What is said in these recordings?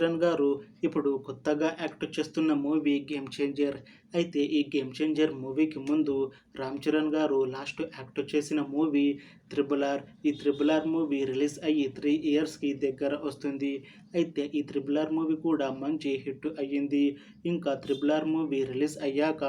చరణ్ గారు ఇప్పుడు కొత్తగా యాక్ట్ చేస్తున్న మూవీ 'గేమ్ చేంజర్'. అయితే ఈ 'గేమ్ చేంజర్' మూవీకి ముందు రామ్ చరణ్ గారు లాస్ట్ యాక్ట్ చేసిన మూవీ 'త్రిబుల్ ఆర్'. ఈ 'త్రిబుల్ ఆర్' మూవీ రిలీజ్ అయ్యి 3 ఇయర్స్‌కి దగ్గర వస్తుంది. అయితే ఈ 'త్రిబుల్ ఆర్' మూవీ కూడా మంచి హిట్ అయ్యింది. ఇంకా 'త్రిబుల్ ఆర్' మూవీ రిలీజ్ అయ్యాక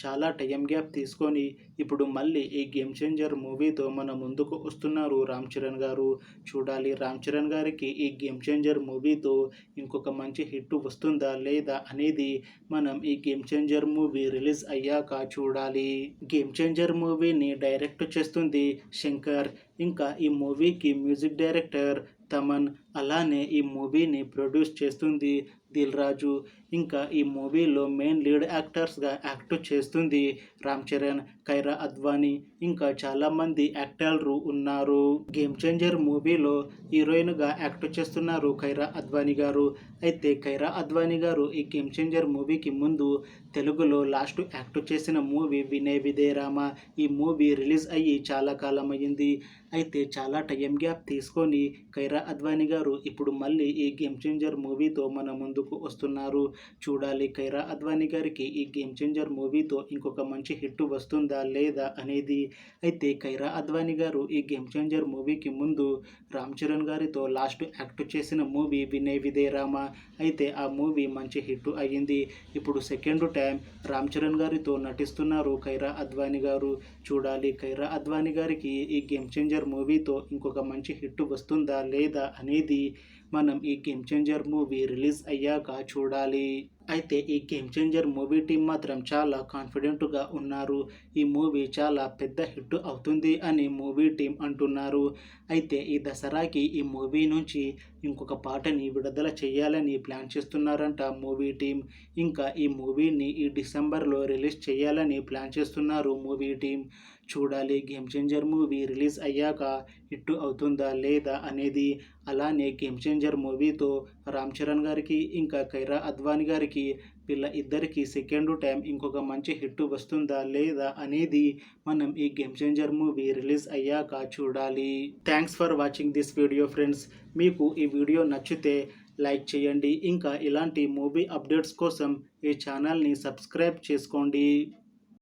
చాలా టైం గ్యాప్ తీసుకొని ఇప్పుడు మళ్ళీ ఈ 'గేమ్ చేంజర్' మూవీతో మన ముందుకు వస్తున్నారు రామ్ చరణ్ గారు. చూడాలి రామ్ చరణ్ గారికి ఈ 'గేమ్ చేంజర్' మూవీతో ఇంకొక మంచి హిట్ వస్తుందా లేదా అనేది మనం ఈ 'గేమ్ చేంజర్' మూవీ రిలీజ్ అయ్యాక చూడాలి. 'గేమ్ చేంజర్' మూవీని డైరెక్ట్ చేస్తుంది శంకర్. ఇంకా ఈ మూవీకి మ్యూజిక్ డైరెక్టర్ తమన్. అలానే ఈ మూవీని ప్రొడ్యూస్ చేస్తుంది దిల్ రాజు. ఇంకా ఈ మూవీలో మెయిన్ లీడ్ యాక్టర్స్గా యాక్ట్ చేస్తుంది రామ్ చరణ్, కైరా అద్వానీ, ఇంకా చాలామంది యాక్టర్లు ఉన్నారు. 'గేమ్ చేంజర్' మూవీలో హీరోయిన్గా యాక్ట్ చేస్తున్నారు కైరా అద్వానీ గారు. అయితే కైరా అద్వానీ గారు ఈ 'గేమ్ చేంజర్' మూవీకి ముందు తెలుగులో లాస్ట్ యాక్ట్ చేసిన మూవీ 'వినయ్ విధేయ రామ'. ఈ మూవీ రిలీజ్ అయ్యి చాలా కాలం అయ్యింది. అయితే చాలా టైం గ్యాప్ తీసుకొని కైరా అద్వానీ గారు ఇప్పుడు మళ్ళీ ఈ 'గేమ్ చేంజర్' మూవీతో మన ముందుకు వస్తున్నారు. చూడాలి కైరా అద్వానీ గారికి ఈ 'గేమ్ చేంజర్' మూవీతో ఇంకొక మంచి హిట్ వస్తుందా లేదా అనేది. అయితే కైరా అద్వానీ గారు ఈ 'గేమ్ చేంజర్' మూవీకి ముందు రామ్ చరణ్ గారితో లాస్ట్ యాక్ట్ చేసిన మూవీ 'వినయ్ విధేయ రామ'. అయితే ఆ మూవీ మంచి హిట్ అయ్యింది. ఇప్పుడు సెకండ్ టైం రామ్ చరణ్ గారితో నటిస్తున్నారు కైరా అద్వానీ గారు. చూడాలి కైరా అద్వానీ గారికి ఈ 'గేమ్ చేంజర్' మూవీతో ఇంకొక మంచి హిట్ వస్తుందా లేదా అనేది మనం ఈ 'గేమ్ చేంజర్' మూవీ రిలీజ్ అయ్యాక చూడాలి. అయితే ఈ 'గేమ్ చేంజర్' మూవీ టీం మాత్రం చాలా కాన్ఫిడెంట్గా ఉన్నారు. ఈ మూవీ చాలా పెద్ద హిట్ అవుతుంది అని మూవీ టీం అంటున్నారు. అయితే ఈ దసరాకి ఈ మూవీ నుంచి ఇంకొక పాటని విడుదల చేయాలని ప్లాన్ చేస్తున్నారంట మూవీ టీం. ఇంకా ఈ మూవీని ఈ డిసెంబర్లో రిలీజ్ చేయాలని ప్లాన్ చేస్తున్నారు మూవీ టీం. చూడాలి 'గేమ్ చేంజర్' మూవీ రిలీజ్ అయ్యాక హిట్ అవుతుందా లేదా అనేది. అలానే 'గేమ్ చేంజర్' మూవీతో రామ్ చరణ్ గారికి ఇంకా కైరా అద్వానీ గారికి వీళ్ళ ఇద్దరికి సెకండ్ టైం ఇంకొక మంచి హిట్ వస్తుందా లేదా అనేది మనం ఈ 'గేమ్ చేంజర్' మూవీ రిలీజ్ అయ్యాక చూడాలి. Thanks for watching this video friends. మీకు ఈ వీడియో నచ్చితే లైక్ చేయండి. ఇంకా ఇలాంటి మూవీ అప్డేట్స్ కోసం ఈ ఛానల్ని సబ్స్క్రైబ్ చేసుకోండి.